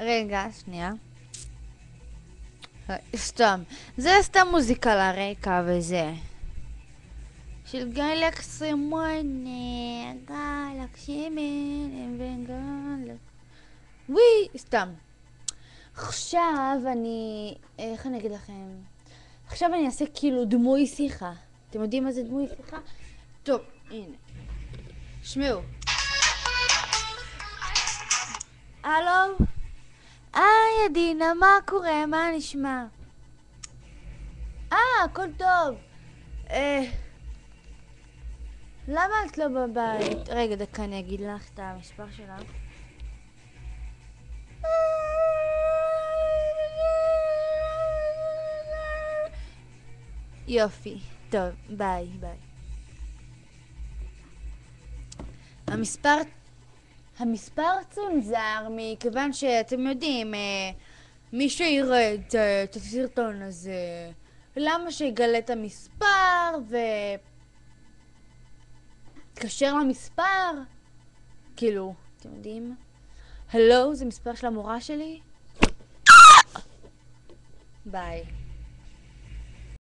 רגע, שנייה. סתם. זה סתם מוזיקה לרקע וזה. של גלקסי מונה, גלקסי מנה וגלקסי... וואי, סתם. עכשיו אני... איך אני אגיד לכם? עכשיו אני אעשה כאילו דמוי שיחה. אתם יודעים מה זה דמוי שיחה? טוב, הנה. שמעו. הלו? ידינה, מה קורה? מה נשמע? הכל טוב. למה את לא בבית? רגע, דקה, אני אגיד לך את המספר שלה. יופי. טוב, ביי, ביי. המספר צונזר מכיוון שאתם יודעים, מי שיראה את הסרטון הזה, למה שיגלה את המספר תקשר למספר? כאילו, אתם יודעים? הלו, זה מספר של המורה שלי? ביי.